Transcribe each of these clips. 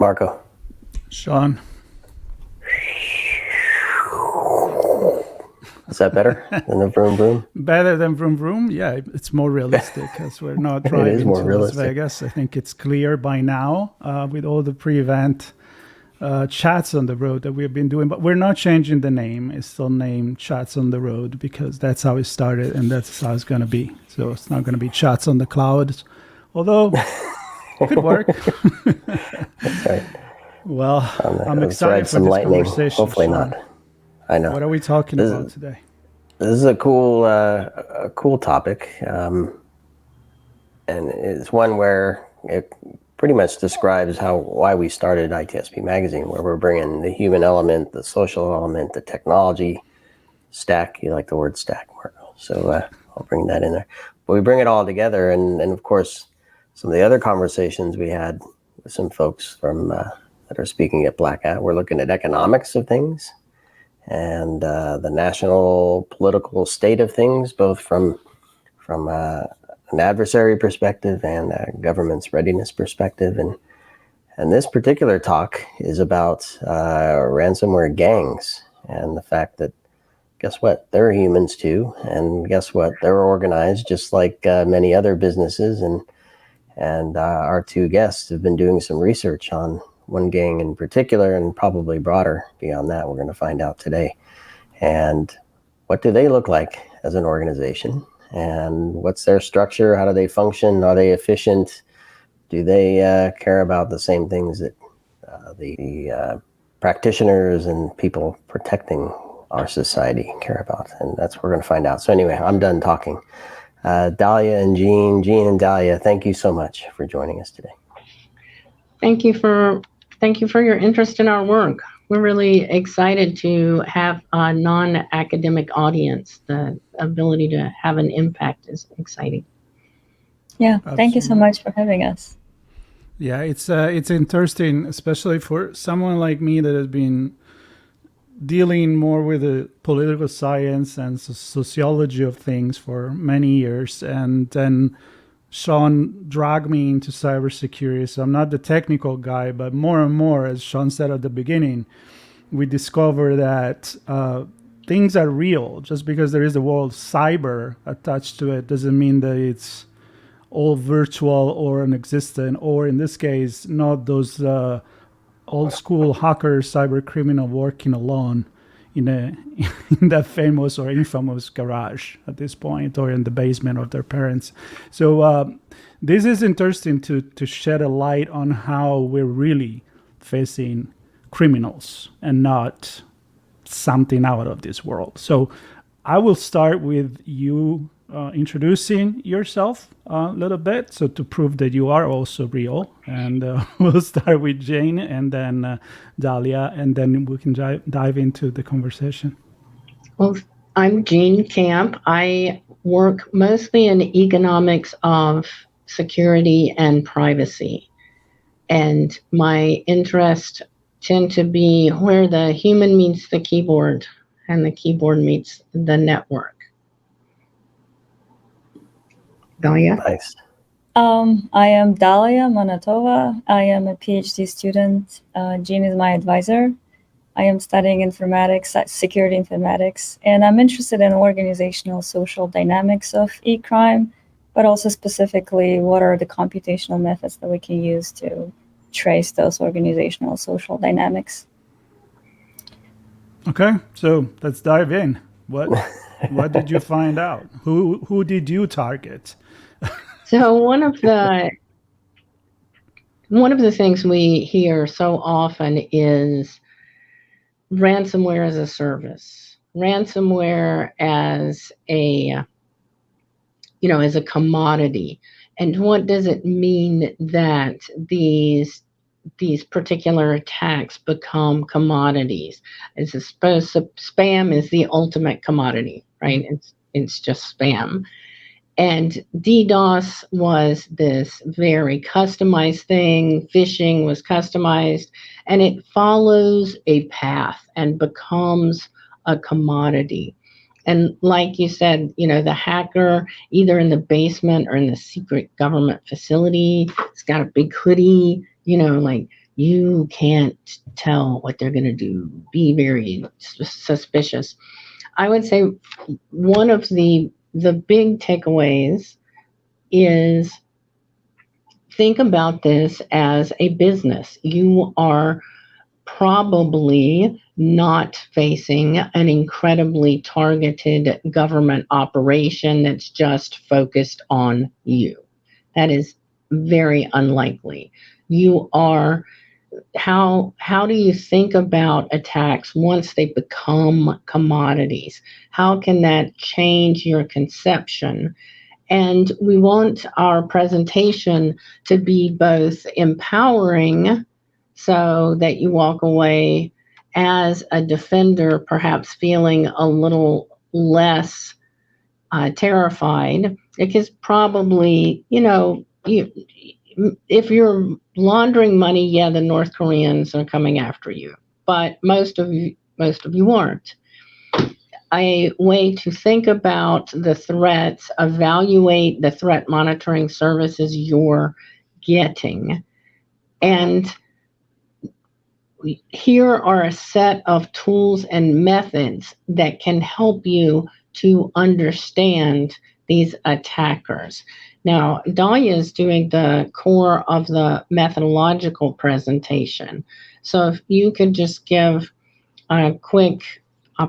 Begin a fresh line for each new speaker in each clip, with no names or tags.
Marco.
Sean.
Is that better than the vroom vroom?
Better than vroom vroom? Yeah, it's more realistic as we're not driving to Las Vegas. I think it's clear by now with all the pre-event chats on the road that we've been doing. But we're not changing the name. It's still named Chats on the Road because that's how it started and that's how it's going to be. So it's not going to be Chats on the Cloud, although it could work.
That's right.
Well, I'm excited for this conversation.
Hopefully
Sean.
not. I know.
What are we talking about today?
This is a cool topic, and it's one where it pretty much describes why we started ITSPmagazine, where we're bringing the human element, the social element, the technology stack. You like the word stack, Marco, so I'll bring that in there. But we bring it all together, and of course, some of the other conversations we had with some folks from that are speaking at Black Hat, we're looking at economics of things. And the national political state of things, both from an adversary perspective and a government's readiness perspective. And this particular talk is about ransomware gangs and the fact that, guess what, they're humans too. And guess what, they're organized just like many other businesses. And our two guests have been doing some research on one gang in particular, and probably broader beyond that, we're going to find out today. And what do they look like as an organization? And what's their structure? How do they function? Are they efficient? Do they care about the same things that the practitioners and people protecting our society care about? And that's what we're going to find out. So anyway, I'm done talking. Dalya and Jean and Dalya, thank you so much for joining us today.
Thank you for your interest in our work. We're really excited to have a non-academic audience. The ability to have an impact is exciting.
Yeah, thank you so much for having us.
Yeah, it's interesting, especially for someone like me that has been dealing more with the political science and sociology of things for many years, and then Sean dragged me into cybersecurity. So I'm not the technical guy, but more and more, as Sean said at the beginning, we discover that things are real. Just because there is the word cyber attached to it doesn't mean that it's all virtual or non-existent, or in this case, not those old school hackers, cyber criminal working alone in that famous or infamous garage at this point, or in the basement of their parents. So this is interesting to shed a light on how we're really facing criminals and not something out of this world. So I will start with you introducing yourself a little bit, so to prove that you are also real. And we'll start with Jane and then Dalya, and then we can dive into the conversation.
Well, I'm Jean Camp. I work mostly in economics of security and privacy. And my interests tend to be where the human meets the keyboard and the keyboard meets the network. Dalya?
Nice.
I am Dalya Manatova. I am a Ph.D. student. Jean is my advisor. I am studying informatics, security informatics, and I'm interested in organizational social dynamics of e-crime, but also specifically what are the computational methods that we can use to trace those organizational social dynamics.
Okay, so let's dive in. What did you find out? Who did you target?
So one of the things we hear so often is ransomware as a service, ransomware as a commodity. And what does it mean that these particular attacks become commodities? It's spam is the ultimate commodity, right? It's just spam. And DDoS was this very customized thing. Phishing was customized, and it follows a path and becomes a commodity. And like you said, the hacker, either in the basement or in the secret government facility, it's got a big hoodie, You can't tell what they're going to do. Be very suspicious. I would say one of the big takeaways is think about this as a business. You are probably not facing an incredibly targeted government operation that's just focused on you. That is very unlikely. You are how do you think about attacks once they become commodities? How can that change your conception? And we want our presentation to be both empowering so that you walk away as a defender, perhaps feeling a little less terrified, because probably, if you're laundering money, yeah, the North Koreans are coming after you, but most of you aren't. A way to think about the threats, evaluate the threat monitoring services you're getting. And here are a set of tools and methods that can help you to understand these attackers. Now, Dalya is doing the core of the methodological presentation. So if you could just give a quick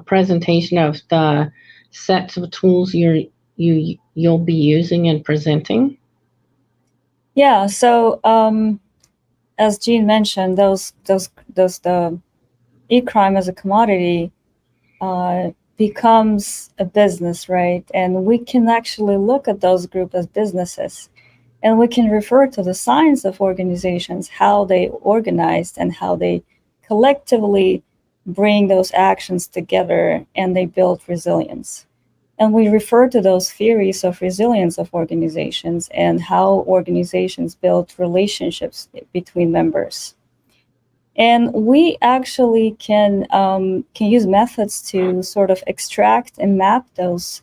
presentation of the sets of tools you'll be using and presenting.
Yeah. So as Jean mentioned, the e-crime as a commodity becomes a business, right? And we can actually look at those groups as businesses, and we can refer to the science of organizations, how they organized and how they collectively bring those actions together and they build resilience. And we refer to those theories of resilience of organizations and how organizations build relationships between members. And we actually can use methods to sort of extract and map those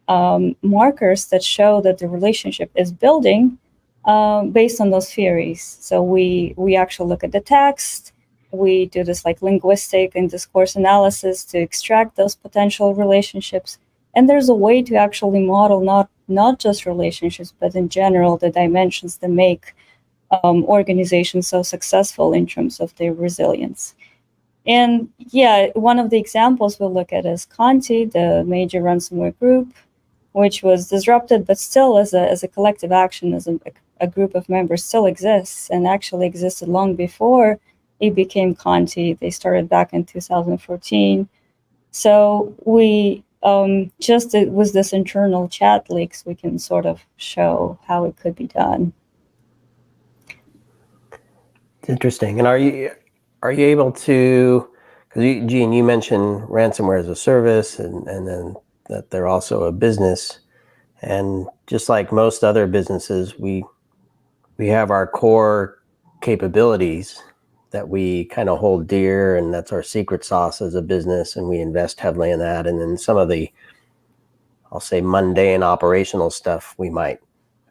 markers that show that the relationship is building based on those theories. So we actually look at the text. We do this like linguistic and discourse analysis to extract those potential relationships. And there's a way to actually model not just relationships, but in general, the dimensions that make organizations so successful in terms of their resilience. And yeah, one of the examples we'll look at is Conti, the major ransomware group, which was disrupted, but still as a collective action, as a group of members still exists and actually existed long before it became Conti. They started back in 2014. So we just with this internal chat leaks, we can sort of show how it could be done.
Interesting. And are you able to, because Jean, you mentioned ransomware as a service and then that they're also a business. And just like most other businesses, we have our core capabilities that we kind of hold dear, and that's our secret sauce as a business, and we invest heavily in that. And then some of the, I'll say, mundane operational stuff we might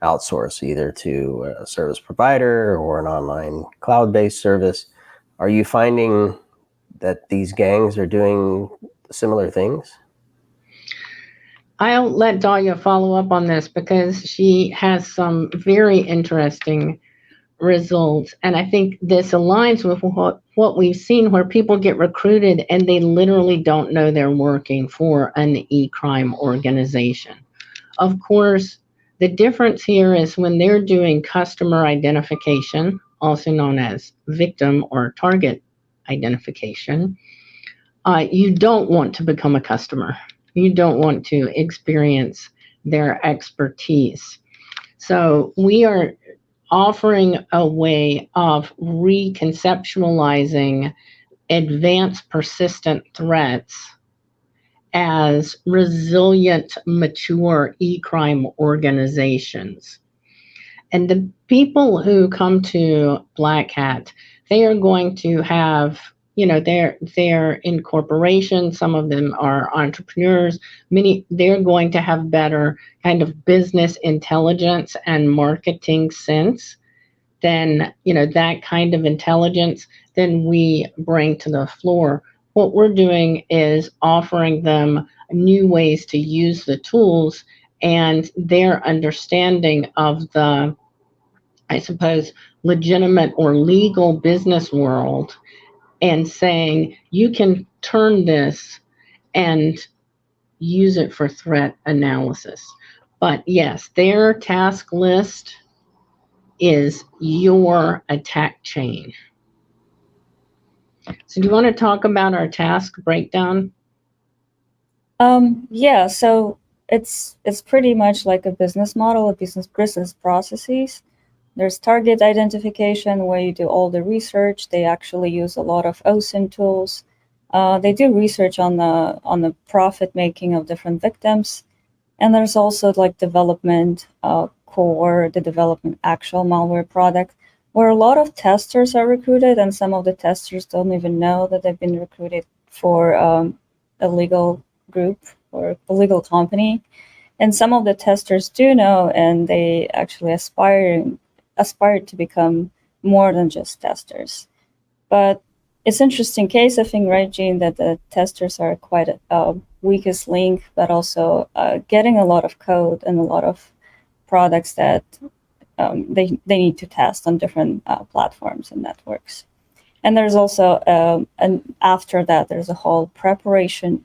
outsource either to a service provider or an online cloud-based service. Are you finding that these gangs are doing similar things?
I'll let Dalya follow up on this because she has some very interesting results. And I think this aligns with what we've seen, where people get recruited and they literally don't know they're working for an e-crime organization. Of course, the difference here is when they're doing customer identification, also known as victim or target identification, you don't want to become a customer. You don't want to experience their expertise. So we are offering a way of reconceptualizing advanced persistent threats as resilient, mature e-crime organizations. And the people who come to Black Hat, they are going to have, they're in corporations, some of them are entrepreneurs, they're going to have better kind of business intelligence and marketing sense. then, that kind of intelligence, then we bring to the floor. What we're doing is offering them new ways to use the tools and their understanding of the, I suppose, legitimate or legal business world, and saying you can turn this and use it for threat analysis. But yes, their task list is your attack chain. So do you want to talk about our task breakdown?
Yeah, so it's pretty much like a business model, a business processes. There's target identification where you do all the research. They actually use a lot of OSINT tools. They do research on the profit making of different victims. And there's also like development core, the development actual malware product, where a lot of testers are recruited, and some of the testers don't even know that they've been recruited for a legal group or a legal company. And some of the testers do know, and they actually aspire to become more than just testers. But it's interesting case, I think, right, Gene, that the testers are quite a weakest link, but also getting a lot of code and a lot of products that they need to test on different platforms and networks. And there's also, and after that, there's a whole preparation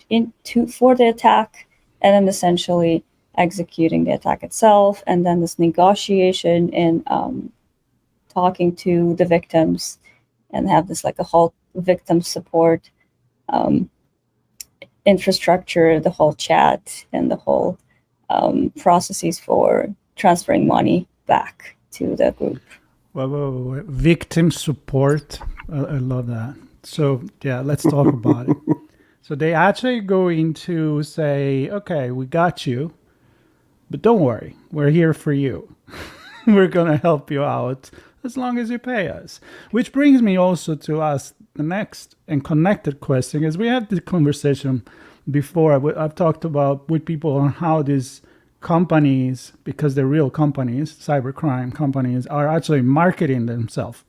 for the attack, and then essentially executing the attack itself, and then this negotiation and talking to the victims, and have this like a whole victim support infrastructure, the whole chat, and the whole processes for transferring money back to the group.
Whoa. Victim support. I love that. So yeah, let's talk about it. So they actually go into say, okay, we got you, but don't worry, we're here for you. We're going to help you out as long as you pay us. Which brings me also to ask the next and connected question, as we had the conversation before. I've talked about with people on how these companies, because they're real companies, cybercrime companies, are actually marketing themselves.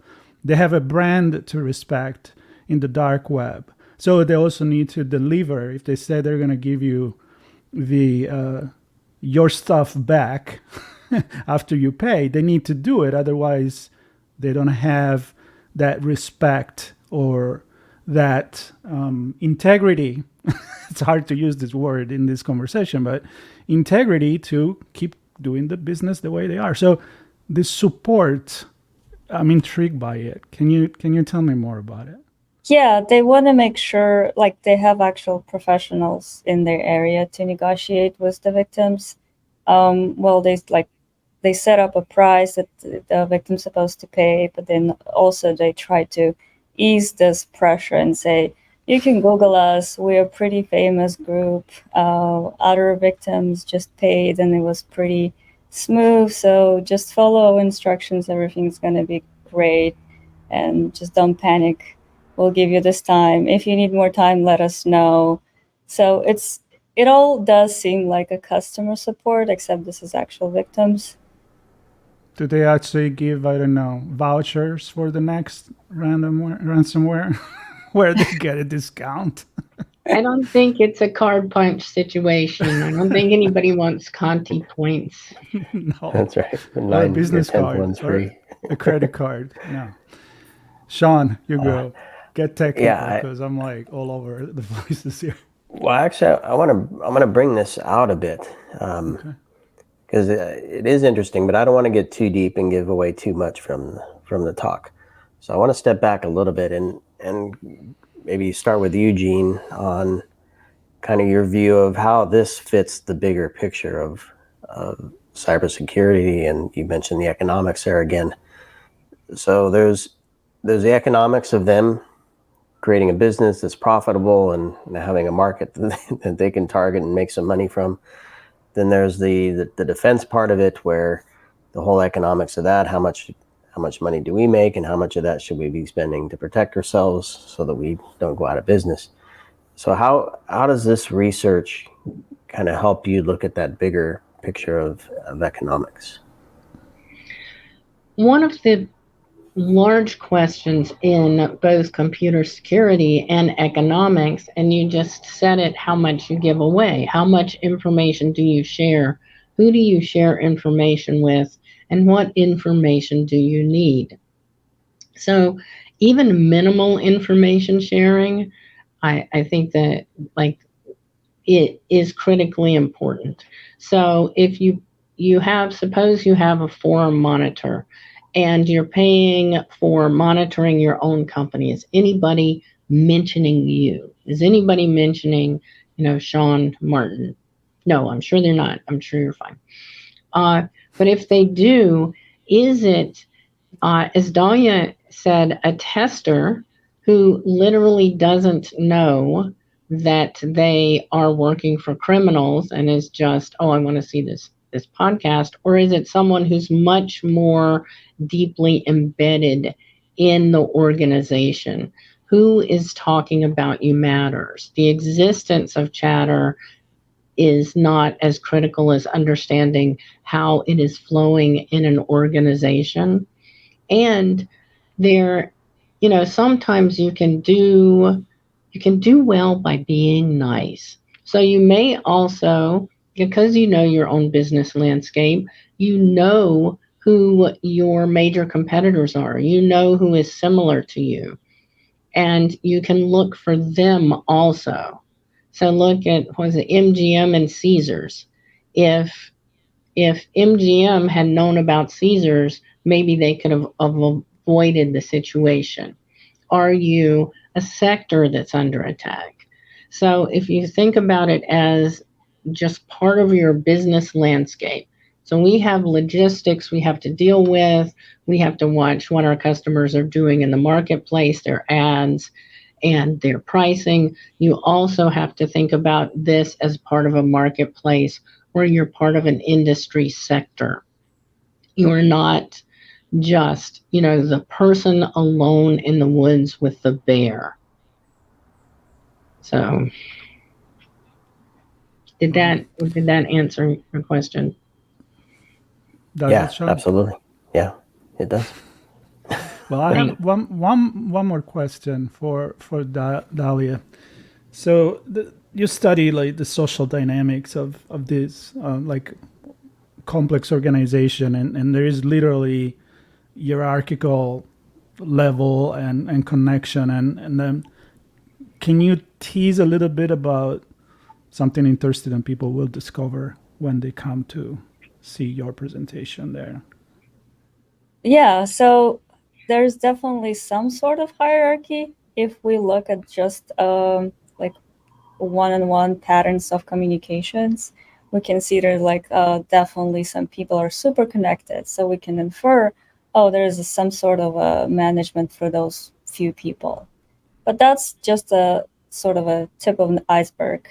They have a brand to respect in the dark web. So they also need to deliver. If they say they're going to give you your stuff back after you pay, they need to do it. Otherwise, they don't have that respect or that integrity. It's hard to use this word in this conversation, but integrity to keep doing the business the way they are. So this support, I'm intrigued by it. Can you tell me more about it?
Yeah, they want to make sure like they have actual professionals in their area to negotiate with the victims. They set up a price that the victim's supposed to pay, but then also they try to ease this pressure and say, you can Google us, we're a pretty famous group. Other victims just paid and it was pretty smooth, so just follow instructions, everything's going to be great, and just don't panic. We'll give you this time. If you need more time, let us know. So it all does seem like a customer support, except this is actual victims.
Do they actually give, I don't know, vouchers for the next ransomware where they get a discount?
I don't think it's a card punch situation. I don't think anybody wants Conti points.
No.
That's right.
Or a business card.
One's free.
A credit card. No. Because you go. Get technical, because I'm like all over the places here.
Well, actually, I'm gonna bring this out a bit, because it is interesting, but I don't want to get too deep and give away too much from the talk. So I want to step back a little bit and maybe start with Eugene on kind of your view of how this fits the bigger picture of cybersecurity, and you mentioned the economics there again. So there's the economics of them creating a business that's profitable and having a market that they can target and make some money from. Then there's the defense part of it, where the whole economics of that, how much money do we make, and how much of that should we be spending to protect ourselves so that we don't go out of business. So how does this research kind of help you look at that bigger picture of economics?
One of the large questions in both computer security and economics, and you just said it, how much you give away, how much information do you share, who do you share information with, and what information do you need. So even minimal information sharing, I think that like it is critically important. So if you have, suppose you have a forum monitor and you're paying for monitoring your own company, is anybody mentioning you? Is anybody mentioning, Sean Martin? No, I'm sure they're not. I'm sure you're fine. But if they do, is it, as Dalya said, a tester who literally doesn't know that they are working for criminals and is just, oh, I want to see this podcast? Or is it someone who's much more deeply embedded in the organization? Who is talking about you matters. The existence of chatter is not as critical as understanding how it is flowing in an organization. And there, sometimes you can do well by being nice. So you may also, because you know your own business landscape, you know who your major competitors are, you know who is similar to you, and you can look for them also. So look at, was it MGM and Caesars? If MGM had known about Caesars, maybe they could have avoided the situation. Are you a sector that's under attack? So if you think about it as just part of your business landscape, so we have logistics we have to deal with, we have to watch what our customers are doing in the marketplace, their ads, and their pricing. You also have to think about this as part of a marketplace where you're part of an industry sector. You're not just, the person alone in the woods with the bear. So did that answer your question?
Does
Yeah,
it, Sean?
absolutely. Yeah, it does.
Well, I have one more question for Dalya. So you study like the social dynamics of this like complex organization, and there is literally hierarchical level and connection, and then can you tease a little bit about something interesting and people will discover when they come to see your presentation there?
Yeah, so there's definitely some sort of hierarchy if we look at just like one-on-one patterns of communications. We can see there's like definitely some people are super connected, so we can infer, oh, there's some sort of a management for those few people. But that's just a sort of a tip of an iceberg.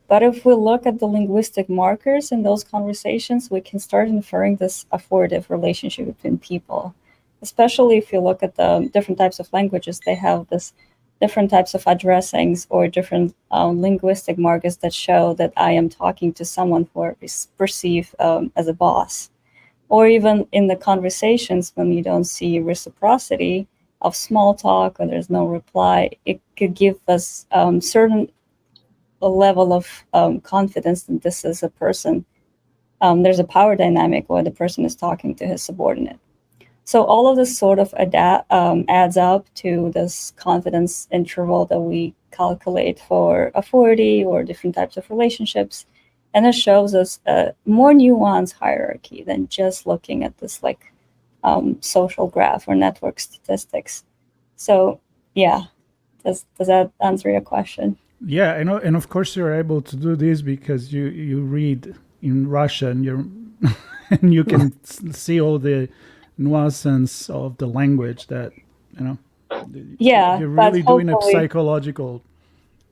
But if we look at the linguistic markers in those conversations, we can start inferring this authoritative relationship between people. Especially if you look at the different types of languages, they have this different types of addressings or different linguistic markers that show that I am talking to someone who I perceive as a boss. Or even in the conversations when you don't see reciprocity of small talk or there's no reply, it could give us certain a level of confidence that this is a person. There's a power dynamic where the person is talking to his subordinate. So all of this sort of adds up to this confidence interval that we calculate for authority or different types of relationships. And it shows us a more nuanced hierarchy than just looking at this like social graph or network statistics. So yeah, does that answer your question?
Yeah, I know, and of course you're able to do this because you read in Russian, and you can see all the nuances of the language that
Yeah,
you're really doing a
hopefully
psychological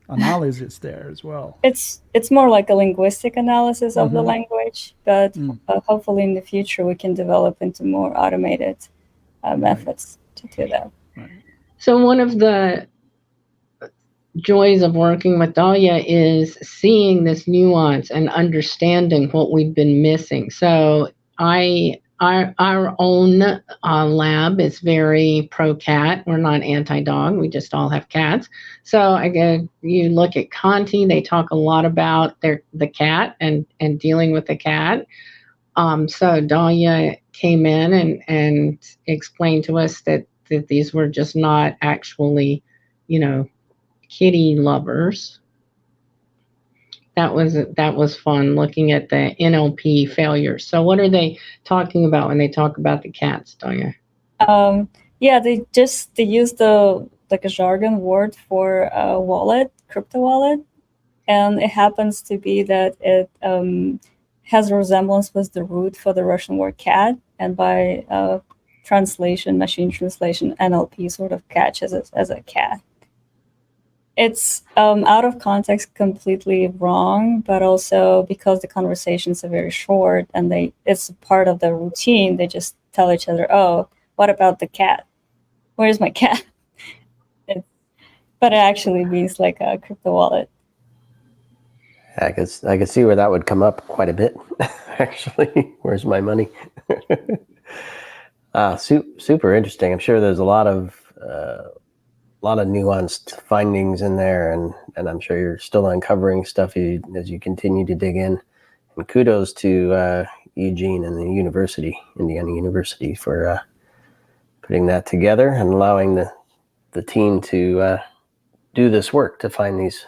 analysis there as well.
It's more like a linguistic analysis of the language, but hopefully in the future we can develop into more automated methods to do that.
Right.
So one of the joys of working with Dalya is seeing this nuance and understanding what we've been missing. So I our own lab is very pro cat. We're not anti-dog. We just all have cats. So again, you look at Conti, they talk a lot about the cat and dealing with the cat. So Dalya came in and explained to us that these were just not actually, kitty lovers. That was fun looking at the NLP failures. So what are they talking about when they talk about the cats, Dalya?
Yeah, they use a jargon word for a wallet, crypto wallet, and it happens to be that it has a resemblance with the root for the Russian word cat, and by machine translation, NLP sort of catches it as a cat. It's out of context, completely wrong, but also because the conversations are very short and it's part of the routine, they just tell each other, "Oh, what about the cat? Where's my cat?" But it actually means like a crypto wallet.
I could see where that would come up quite a bit, actually. Where's my money? Super interesting. I'm sure there's a lot of nuanced findings in there, and I'm sure you're still uncovering stuff as you continue to dig in. And kudos to Eugene and the Indiana University, for putting that together and allowing the team to do this work to find these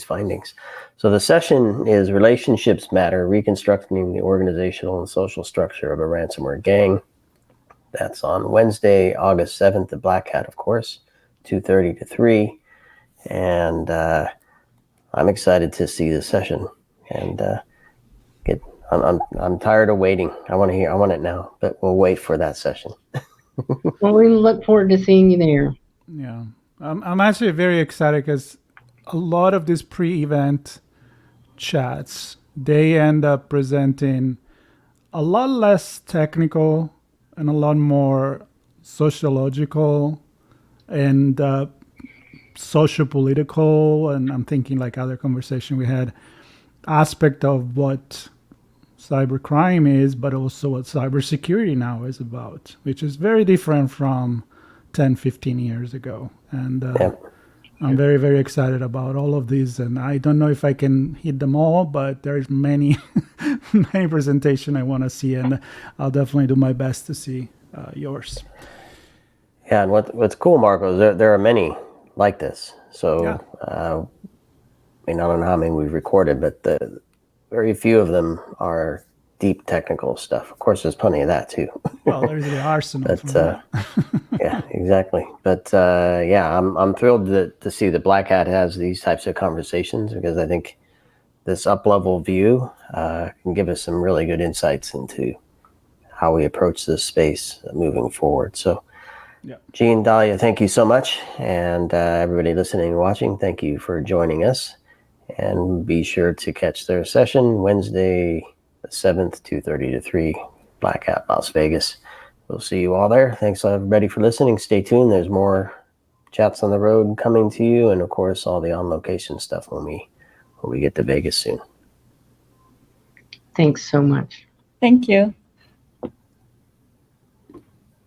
findings. So the session is Relationships Matter: Reconstructing the Organizational and Social Structure of a Ransomware Gang. That's on Wednesday, August 7th at Black Hat, of course, 2:30 to 3. And I'm excited to see this session. And I'm tired of waiting. I want it now, but we'll wait for that session.
Well, we look forward to seeing you there.
Yeah, I'm actually very excited because a lot of these pre-event chats, they end up presenting a lot less technical and a lot more sociological and socio-political, and I'm thinking like other conversation we had, aspect of what cybercrime is, but also what cybersecurity now is about, which is very different from 10, 15 years ago. And I'm very, very excited about all of these. And I don't know if I can hit them all, but there's many presentation I want to see, and I'll definitely do my best to see yours.
Yeah, and what's cool, Marco, is there are many like this. So, I don't know how many we've recorded, but the very few of them are deep technical stuff. Of course, there's plenty of that too.
Well, there's the arsenal.
But yeah, exactly. But I'm thrilled to see that Black Hat has these types of conversations, because I think this up-level view can give us some really good insights into how we approach this space moving forward. So, Gene, Dalya, thank you so much. And everybody listening and watching, thank you for joining us. And be sure to catch their session Wednesday the 7th, 2:30 to 3, Black Hat, Las Vegas. We'll see you all there. Thanks everybody for listening. Stay tuned. There's more chats on the road coming to you, and of course all the on-location stuff when we get to Vegas soon.
Thanks so much.
Thank you.